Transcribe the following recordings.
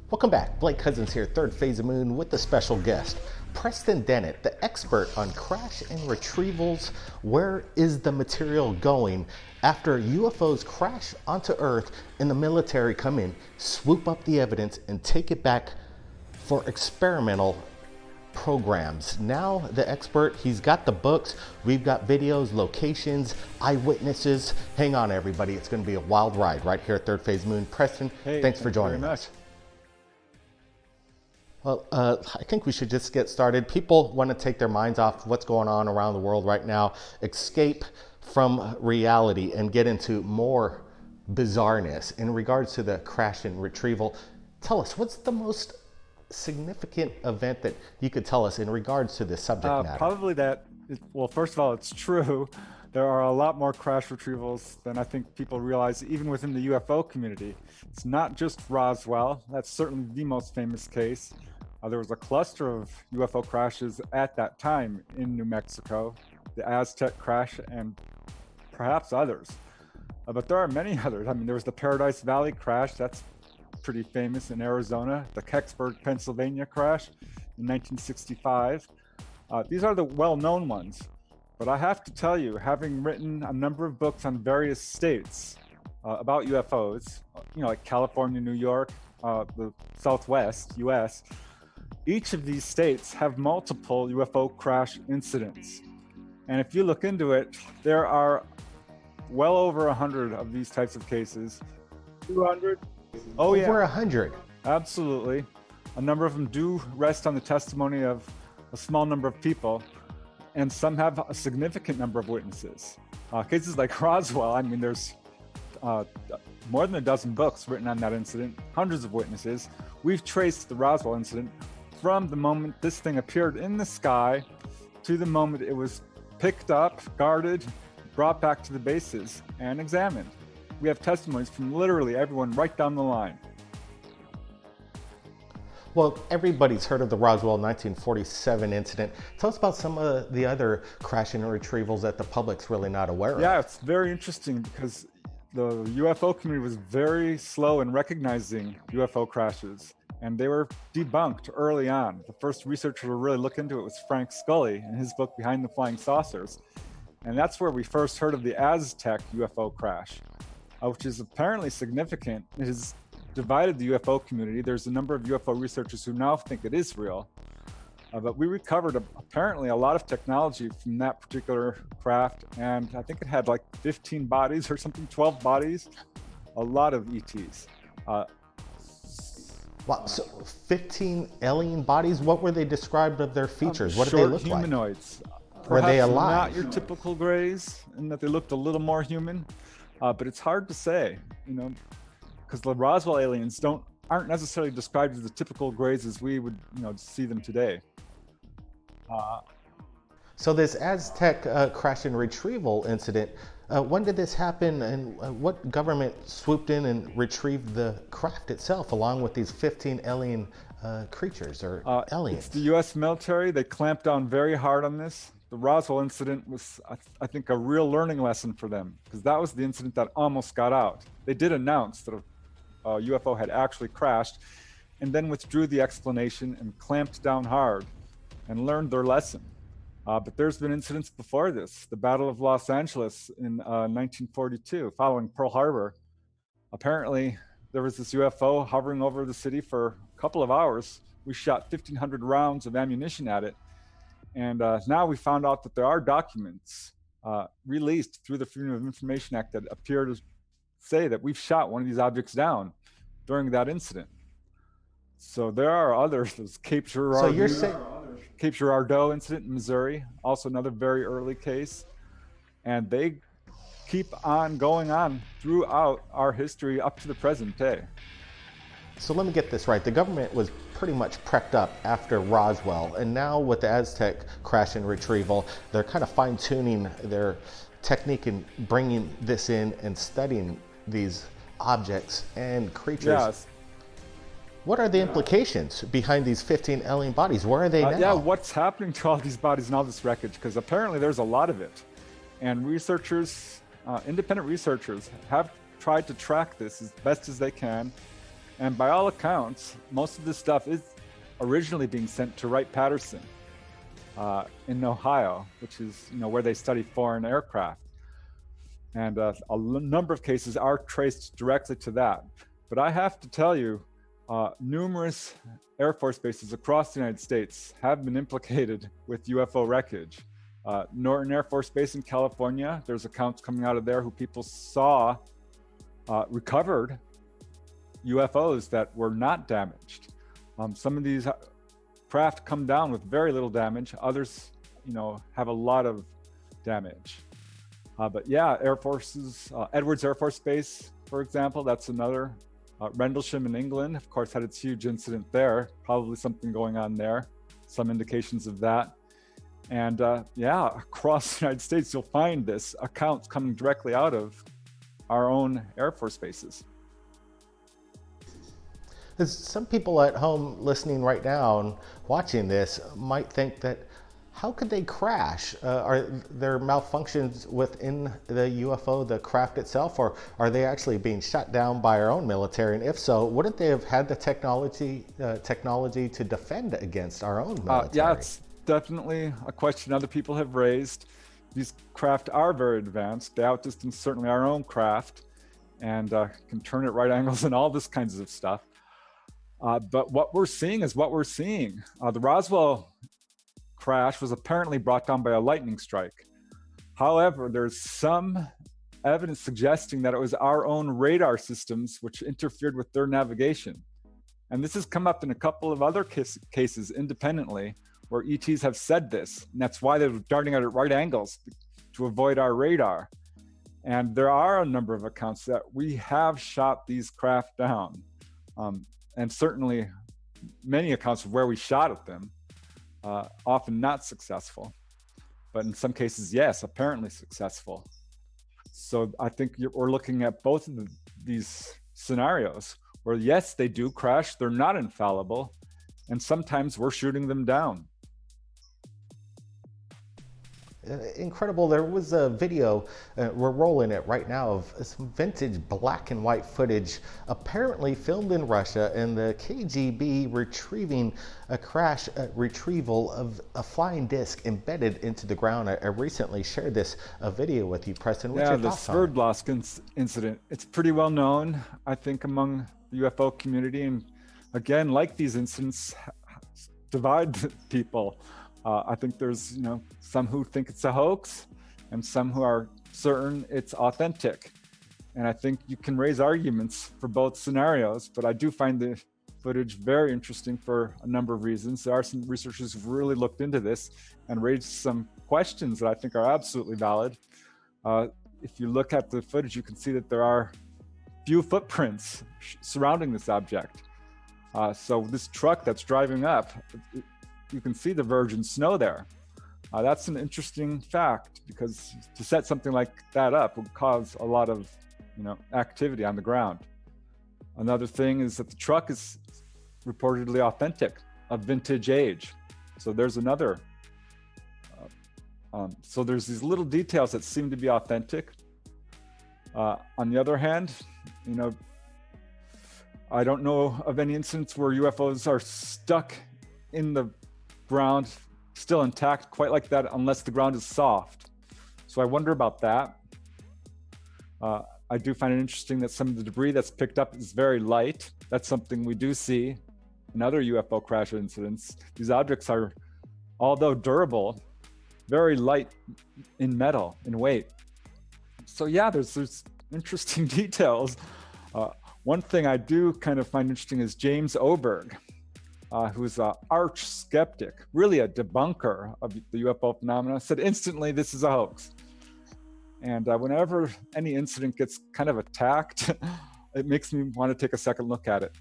Welcome back. Blake Cousins here, third phase of Moon, with a special guest, Preston Dennett, the expert on crash and retrievals. Where is the material going after UFOs crash onto Earth and the military come in, swoop up the evidence, and take it back for experimental programs? Now the expert, he's got the books, we've got videos, locations, eyewitnesses. Hang on everybody, it's going to be a wild ride right here at Third Phase Moon. Preston, thanks for joining us. Well, I think we should just get started. People want to take their minds off what's going on around the world right now, escape from reality, and get into more bizarreness. In regards to the crash and retrieval, tell us, what's the most significant event that you could tell us in regards to this subject matter? Probably that, well, first of all, it's true. There are a lot more crash retrievals than I think people realize, even within the UFO community. It's not just Roswell. That's certainly the most famous case. There was a cluster of UFO crashes at that time in New Mexico, the Aztec Crash and perhaps others. But there are many others. I mean, there was the Paradise Valley crash. That's pretty famous in Arizona. The Kecksburg, Pennsylvania crash in 1965. These are the well-known ones. But I have to tell you, having written a number of books on various states about UFOs, like California, New York, the Southwest, US, each of these states have multiple UFO crash incidents. And if you look into it, there are well over 100 of these types of cases. 200? Oh, yeah. Over 100? Absolutely. A number of them do rest on the testimony of a small number of people, and some have a significant number of witnesses. Cases like Roswell, I mean, there's more than a dozen books written on that incident, hundreds of witnesses. We've traced the Roswell incident from the moment this thing appeared in the sky to the moment it was picked up, guarded, brought back to the bases, and examined. We have testimonies from literally everyone right down the line. Well, everybody's heard of the Roswell 1947 incident. Tell us about some of the other crash and retrievals that the public's really not aware of. Yeah, it's very interesting because the UFO community was very slow in recognizing UFO crashes, and they were debunked early on. The first researcher to really look into it was Frank Scully in his book Behind the Flying Saucers. And that's where we first heard of the Aztec UFO crash, which is apparently significant. It has divided the UFO community. There's a number of UFO researchers who now think it is real. But we recovered apparently a lot of technology from that particular craft, and I think it had like 15 bodies or something, 12 bodies, a lot of ETs. Wow, so 15 alien bodies? What were they described of their features? What did they look humanoids. like? Were they alive? Not your typical grays, in that they looked a little more human, but it's hard to say, because the Roswell aliens aren't necessarily described as the typical grays as we would, see them today. So this Aztec crash and retrieval incident, when did this happen, and what government swooped in and retrieved the craft itself along with these 15 alien creatures or aliens? It's the U.S. military. They clamped down very hard on this. The Roswell incident was, I think, a real learning lesson for them, because that was the incident that almost got out. They did announce that a UFO had actually crashed, and then withdrew the explanation and clamped down hard and learned their lesson. But there's been incidents before this. The Battle of Los Angeles in 1942, following Pearl Harbor. Apparently, there was this UFO hovering over the city for a couple of hours. We shot 1,500 rounds of ammunition at it. And now we found out that there are documents released through the Freedom of Information Act that appear to say that we've shot one of these objects down during that incident. So there are others. There's Cape Girardeau. So you're saying Cape Girardeau incident in Missouri, also another very early case. And they keep on going on throughout our history up to the present day. So let me get this right. The government was pretty much prepped up after Roswell, and now with the Aztec crash and retrieval, they're kind of fine-tuning their technique in bringing this in and studying these objects and creatures. Yes. What are the implications behind these 15 alien bodies? Where are they now? Yeah, what's happening to all these bodies and all this wreckage? Because apparently there's a lot of it. And researchers, independent researchers, have tried to track this as best as they can. And by all accounts, most of this stuff is originally being sent to Wright-Patterson in Ohio, which is where they study foreign aircraft. And number of cases are traced directly to that. But I have to tell you, numerous Air Force bases across the United States have been implicated with UFO wreckage. Norton Air Force Base in California, there's accounts coming out of there who people saw recovered UFOs that were not damaged. Some of these craft come down with very little damage. Others, have a lot of damage. But yeah, Air Force's, Edwards Air Force Base, for example, that's another. Rendlesham in England, of course, had its huge incident there. Probably something going on there. Some indications of that. And yeah, across the United States, you'll find this accounts coming directly out of our own Air Force bases. Some people at home listening right now and watching this might think that, how could they crash? Are there malfunctions within the UFO, the craft itself, or are they actually being shut down by our own military? And if so, wouldn't they have had the technology to defend against our own military? Yeah, it's definitely a question other people have raised. These craft are very advanced. They outdistance certainly our own craft and can turn at right angles and all this kinds of stuff. But what we're seeing is what we're seeing. The Roswell crash was apparently brought down by a lightning strike. However, there's some evidence suggesting that it was our own radar systems which interfered with their navigation. And this has come up in a couple of other cases independently where ETs have said this, and that's why they're darting out at right angles to avoid our radar. And there are a number of accounts that we have shot these craft down, and certainly many accounts of where we shot at them. Often not successful, but in some cases, yes, apparently successful. So I think we're looking at both of these scenarios where, yes, they do crash, they're not infallible, and sometimes we're shooting them down. Incredible. There was a video, we're rolling it right now, of some vintage black and white footage apparently filmed in Russia, and the KGB retrieving a crash retrieval of a flying disc embedded into the ground. I recently shared this video with you, Preston. What's your thoughts on it? The Sverdlovsk incident. It's pretty well known, I think, among the UFO community. And again, like these incidents, divide people. I think there's, some who think it's a hoax and some who are certain it's authentic. And I think you can raise arguments for both scenarios, but I do find the footage very interesting for a number of reasons. There are some researchers who've really looked into this and raised some questions that I think are absolutely valid. If you look at the footage, you can see that there are few footprints surrounding this object. So this truck that's driving up, you can see the virgin snow there. That's an interesting fact, because to set something like that up would cause a lot of activity on the ground. Another thing is that the truck is reportedly authentic, of vintage age. So there's another. So there's these little details that seem to be authentic. On the other hand, I don't know of any incidents where UFOs are stuck in the ground, still intact, quite like that, unless the ground is soft. So I wonder about that. I do find it interesting that some of the debris that's picked up is very light. That's something we do see in other UFO crash incidents. These objects are, although durable, very light in metal, in weight. So yeah, there's interesting details. One thing I do kind of find interesting is James Oberg, who's an arch skeptic, really a debunker of the UFO phenomena, said instantly this is a hoax. And whenever any incident gets kind of attacked, it makes me want to take a second look at it.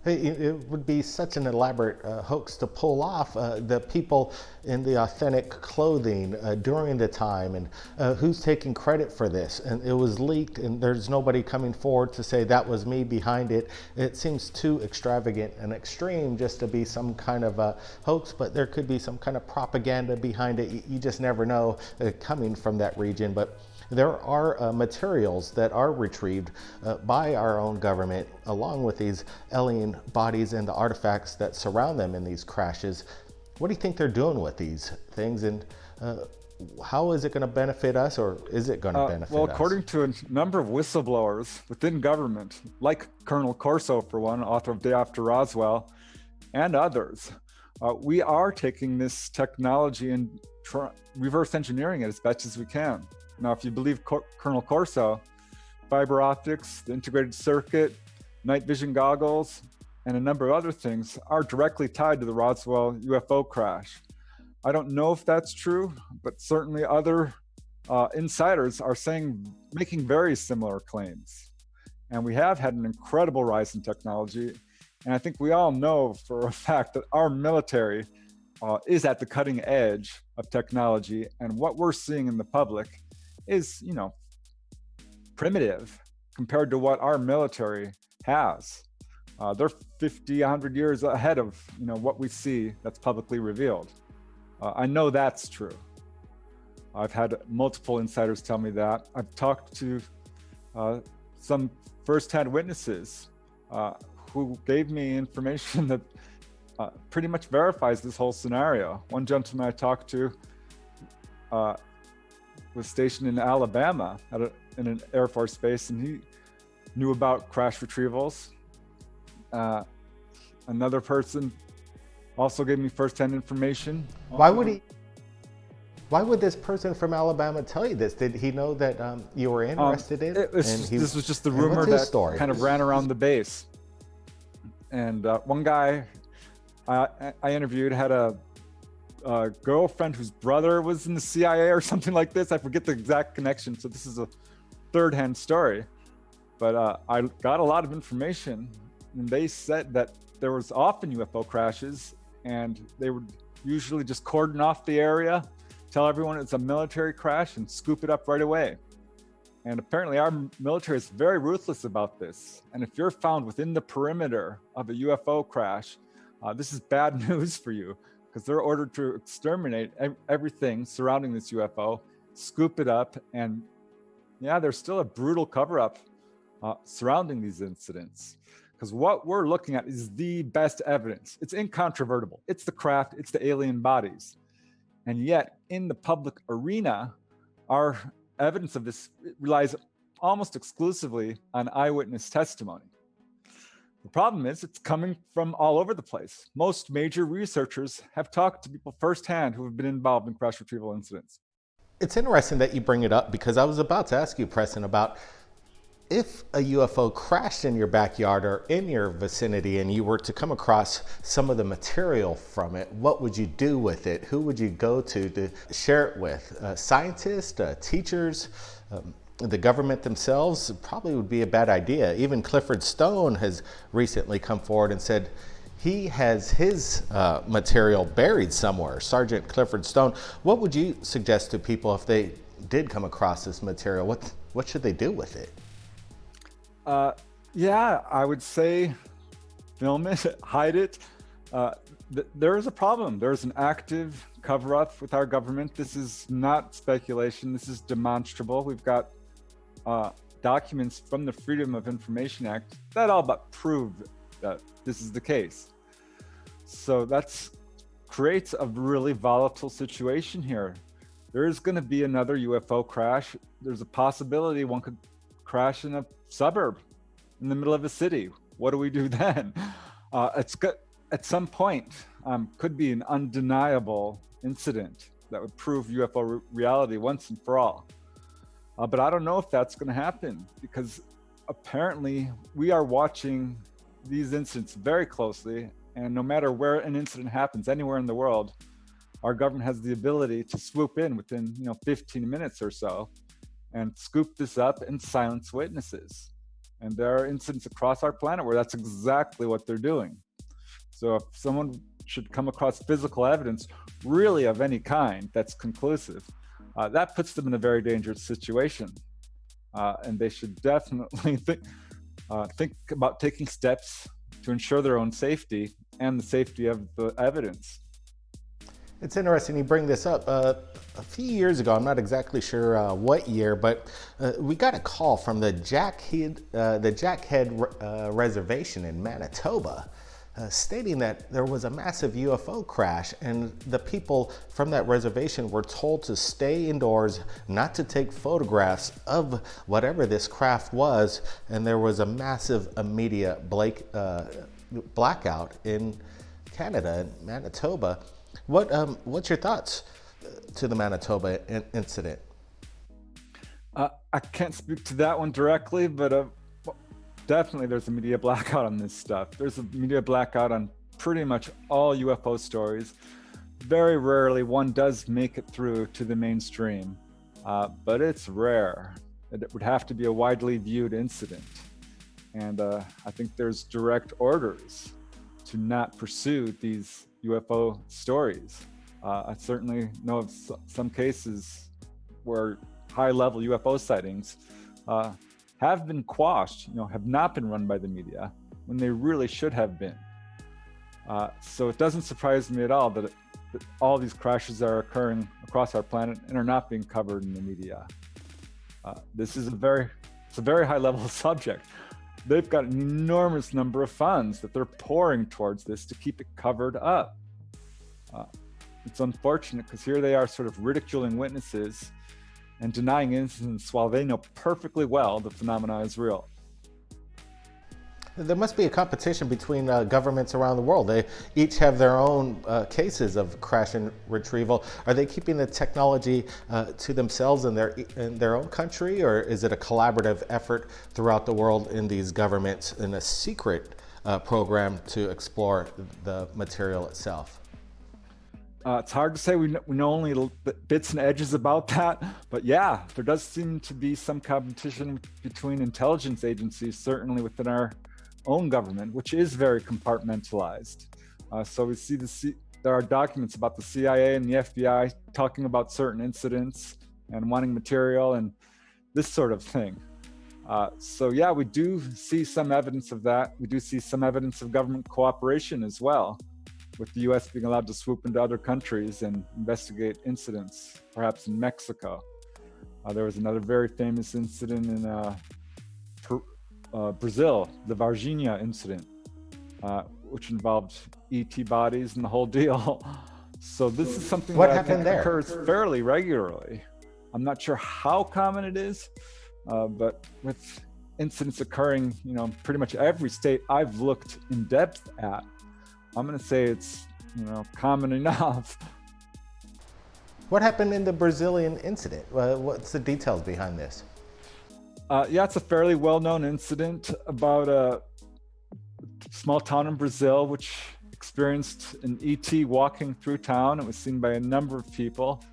It would be such an elaborate hoax to pull off. The people in the authentic clothing during the time, and who's taking credit for this? And it was leaked, and there's nobody coming forward to say that was me behind it. It seems too extravagant and extreme just to be some kind of a hoax, but there could be some kind of propaganda behind it. You just never know coming from that region. But there are materials that are retrieved by our own government, along with these alien bodies and the artifacts that surround them in these crashes. What do you think they're doing with these things, and how is it going to benefit us, or is it going to benefit us? Well, according to a number of whistleblowers within government, like Colonel Corso, for one, author of Day After Roswell, and others, we are taking this technology and reverse engineering it as best as we can. Now, if you believe Colonel Corso, fiber optics, the integrated circuit, night vision goggles, and a number of other things are directly tied to the Roswell UFO crash. I don't know if that's true, but certainly other insiders are making very similar claims. And we have had an incredible rise in technology. And I think we all know for a fact that our military is at the cutting edge of technology. And what we're seeing in the public is, primitive compared to what our military has. They're 50, 100 years ahead of, what we see that's publicly revealed. I know that's true. I've had multiple insiders tell me that. I've talked to some firsthand witnesses who gave me information that pretty much verifies this whole scenario. One gentleman I talked to was stationed in Alabama in an Air Force base, and he knew about crash retrievals. Another person also gave me firsthand information. Why would this person from Alabama tell you this? Did he know that you were interested in it? This was just the rumor that kind of ran around the base. And one guy I interviewed had a girlfriend whose brother was in the CIA or something like this. I forget the exact connection, so this is a third-hand story. But I got a lot of information, and they said that there was often UFO crashes, and they would usually just cordon off the area, tell everyone it's a military crash, and scoop it up right away. And apparently our military is very ruthless about this. And if you're found within the perimeter of a UFO crash, this is bad news for you, because they're ordered to exterminate everything surrounding this UFO, scoop it up, and there's still a brutal cover-up surrounding these incidents. Because what we're looking at is the best evidence. It's incontrovertible. It's the craft, it's the alien bodies. And yet, in the public arena, our evidence of this relies almost exclusively on eyewitness testimony. The problem is it's coming from all over the place. Most major researchers have talked to people firsthand who have been involved in crash retrieval incidents. It's interesting that you bring it up, because I was about to ask you, Preston, about if a UFO crashed in your backyard or in your vicinity and you were to come across some of the material from it, what would you do with it? Who would you go to share it with? Scientists, teachers, the government themselves? Probably would be a bad idea. Even Clifford Stone has recently come forward and said he has his material buried somewhere. Sergeant Clifford Stone, what would you suggest to people if they did come across this material? What should they do with it? I would say film it, hide it. There is a problem. There's an active cover-up with our government. This is not speculation. This is demonstrable. We've got documents from the Freedom of Information Act that all but prove that this is the case. So that creates a really volatile situation here. There is going to be another UFO crash. There's a possibility one could crash in a suburb in the middle of a city. What do we do then? It's good. At some point, could be an undeniable incident that would prove UFO reality once and for all. But I don't know if that's going to happen, because apparently we are watching these incidents very closely, and no matter where an incident happens anywhere in the world, our government has the ability to swoop in within 15 minutes or so and scoop this up and silence witnesses. And there are incidents across our planet where that's exactly what they're doing. So if someone should come across physical evidence really of any kind that's conclusive, that puts them in a very dangerous situation. And they should definitely think about taking steps to ensure their own safety and the safety of the evidence. It's interesting you bring this up. a few years ago, I'm not exactly sure what year, but we got a call from the Jackhead Reservation in Manitoba, stating that there was a massive UFO crash, and the people from that reservation were told to stay indoors, not to take photographs of whatever this craft was, and there was a massive media blackout in Canada, in Manitoba. What's your thoughts to the Manitoba incident? I can't speak to that one directly, but definitely there's a media blackout on this stuff. There's a media blackout on pretty much all UFO stories. Very rarely one does make it through to the mainstream, but it's rare. It would have to be a widely viewed incident. And I think there's direct orders to not pursue these UFO stories. I certainly know of some cases where high-level UFO sightings have been quashed, have not been run by the media when they really should have been. So it doesn't surprise me at all that all these crashes are occurring across our planet and are not being covered in the media. This is a very high-level subject. They've got an enormous number of funds that they're pouring towards this to keep it covered up. It's unfortunate because here they are sort of ridiculing witnesses and denying incidents while they know perfectly well the phenomena is real. There must be a competition between governments around the world. They each have their own cases of crash and retrieval. Are they keeping the technology to themselves in their own country, or is it a collaborative effort throughout the world in these governments in a secret program to explore the material itself? It's hard to say. We know only bits and edges about that, but yeah, there does seem to be some competition between intelligence agencies, certainly within our own government, which is very compartmentalized. So we see there are documents about the CIA and the FBI talking about certain incidents and wanting material and this sort of thing. So yeah, we do see some evidence of that. We do see some evidence of government cooperation as well, with the US being allowed to swoop into other countries and investigate incidents, perhaps in Mexico. There was another very famous incident in Brazil, the Varginha incident, which involved ET bodies and the whole deal. So this is something that I think occurs fairly regularly. I'm not sure how common it is, but with incidents occurring, pretty much every state I've looked in depth at, I'm going to say it's, common enough. What happened in the Brazilian incident? What's the details behind this? Yeah, it's a fairly well-known incident about a small town in Brazil, which experienced an ET walking through town. It was seen by a number of people.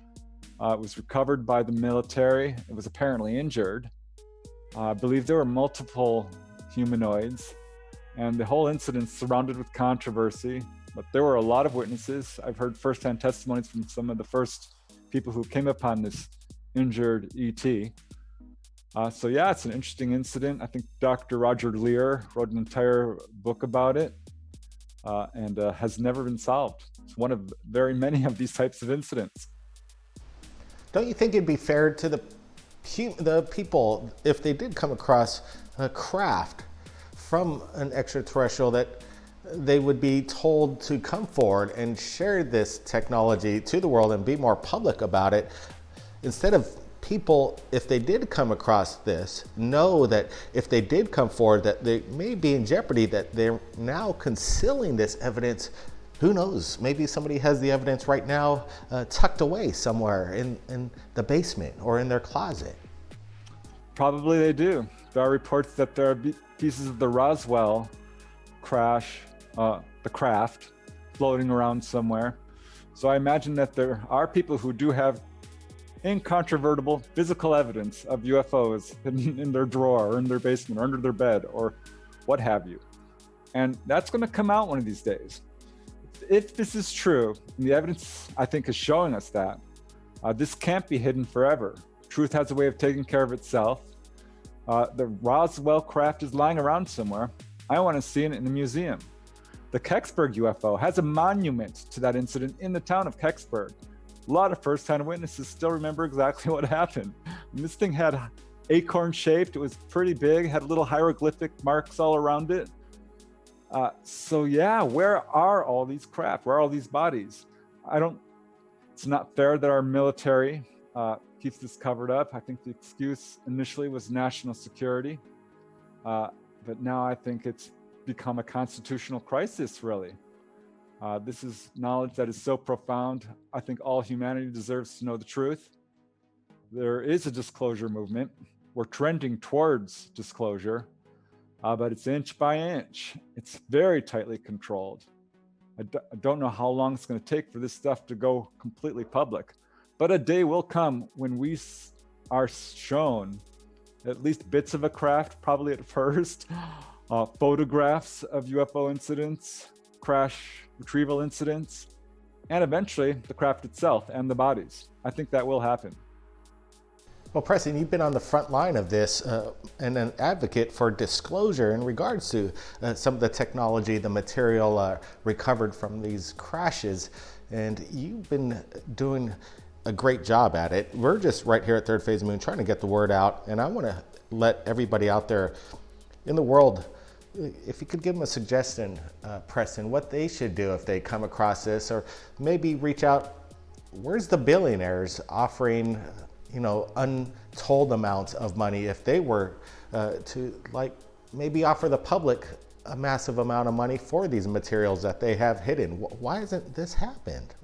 It was recovered by the military. It was apparently injured. I believe there were multiple humanoids, and the whole incident surrounded with controversy, but there were a lot of witnesses. I've heard firsthand testimonies from some of the first people who came upon this injured ET. So yeah, it's an interesting incident. I think Dr. Roger Lear wrote an entire book about it and has never been solved. It's one of very many of these types of incidents. Don't you think it'd be fair to the people, if they did come across a craft from an extraterrestrial, that they would be told to come forward and share this technology to the world and be more public about it, instead of people, if they did come across this, know that if they did come forward that they may be in jeopardy, that they're now concealing this evidence. Who knows, maybe somebody has the evidence right now tucked away somewhere in the basement or in their closet. Probably they do. There are reports that there are pieces of the Roswell crash, the craft, floating around somewhere. So I imagine that there are people who do have incontrovertible physical evidence of UFOs hidden in their drawer or in their basement or under their bed or what have you. And that's going to come out one of these days. If this is true, and the evidence I think is showing us that, this can't be hidden forever. Truth has a way of taking care of itself. The Roswell craft is lying around somewhere. I want to see it in a museum. The Kecksburg UFO has a monument to that incident in the town of Kecksburg. A lot of first-hand witnesses still remember exactly what happened. And this thing had acorn shaped, it was pretty big, had little hieroglyphic marks all around it. So yeah, where are all these craft? Where are all these bodies? It's not fair that our military keeps this covered up. I think the excuse initially was national security, but now I think it's become a constitutional crisis, really. This is knowledge that is so profound. I think all humanity deserves to know the truth. There is a disclosure movement. We're trending towards disclosure, but it's inch by inch. It's very tightly controlled. I don't know how long it's going to take for this stuff to go completely public, but a day will come when we are shown at least bits of a craft, probably at first, photographs of UFO incidents, crash retrieval incidents, and eventually the craft itself and the bodies. I think that will happen. Well, Preston, you've been on the front line of this and an advocate for disclosure in regards to some of the technology, the material recovered from these crashes, and you've been doing a great job at it. We're just right here at Third Phase Moon trying to get the word out, and I want to let everybody out there in the world, if you could give them a suggestion, Preston, what they should do if they come across this, or maybe reach out. Where's the billionaires offering, you know, untold amounts of money if they were to maybe offer the public a massive amount of money for these materials that they have hidden? Why hasn't this happened?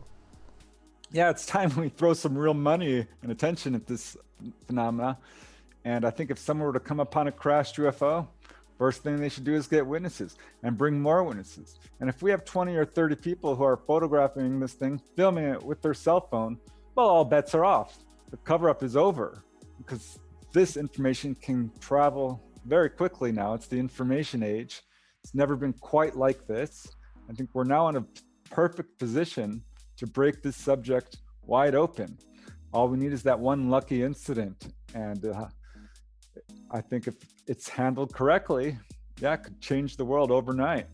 Yeah, it's time we throw some real money and attention at this phenomena. And I think if someone were to come upon a crashed UFO, first thing they should do is get witnesses and bring more witnesses. And if we have 20 or 30 people who are photographing this thing, filming it with their cell phone, well, all bets are off. The cover-up is over, because this information can travel very quickly now. It's the information age. It's never been quite like this. I think we're now in a perfect position to break this subject wide open. All we need is that one lucky incident. And I think if it's handled correctly, yeah, it could change the world overnight,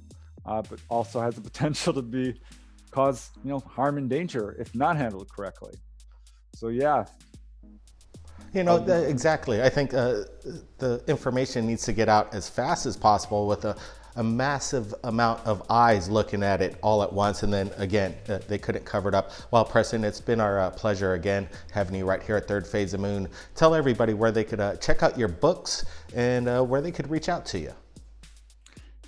but also has the potential to cause harm and danger if not handled correctly. So yeah. Exactly. I think the information needs to get out as fast as possible with a massive amount of eyes looking at it all at once. And then again, they couldn't cover it up. Well, Preston, it's been our pleasure again having you right here at Third Phase of Moon. Tell everybody where they could check out your books and where they could reach out to you.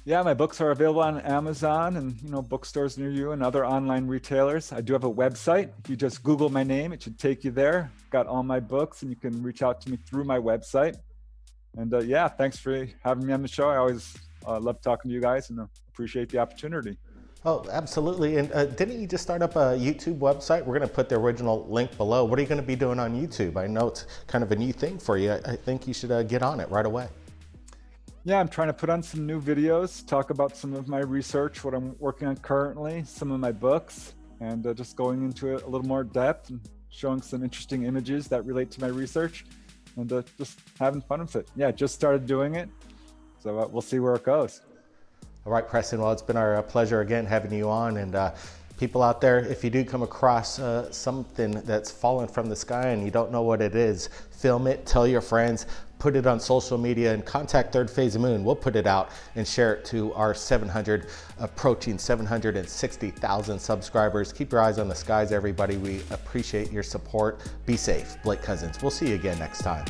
Yeah, my books are available on Amazon and bookstores near you and other online retailers. I do have a website. If you just Google my name, it should take you there. Got all my books, and you can reach out to me through my website. And yeah, thanks for having me on the show. I always love talking to you guys and appreciate the opportunity. Oh, absolutely. And didn't you just start up a YouTube website? We're going to put the original link below. What are you going to be doing on YouTube? I know it's kind of a new thing for you. I think you should get on it right away. Yeah, I'm trying to put on some new videos, talk about some of my research, what I'm working on currently, some of my books, and just going into it a little more depth and showing some interesting images that relate to my research, and just having fun with it. Yeah, just started doing it, so we'll see where it goes. All right, Preston. Well, it's been our pleasure again having you on. And people out there, if you do come across something that's fallen from the sky and you don't know what it is, film it, tell your friends, put it on social media, and contact Third Phase of Moon. We'll put it out and share it to our approaching 760,000 subscribers. Keep your eyes on the skies, everybody. We appreciate your support. Be safe. Blake Cousins. We'll see you again next time.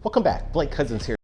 Welcome back. Blake Cousins here.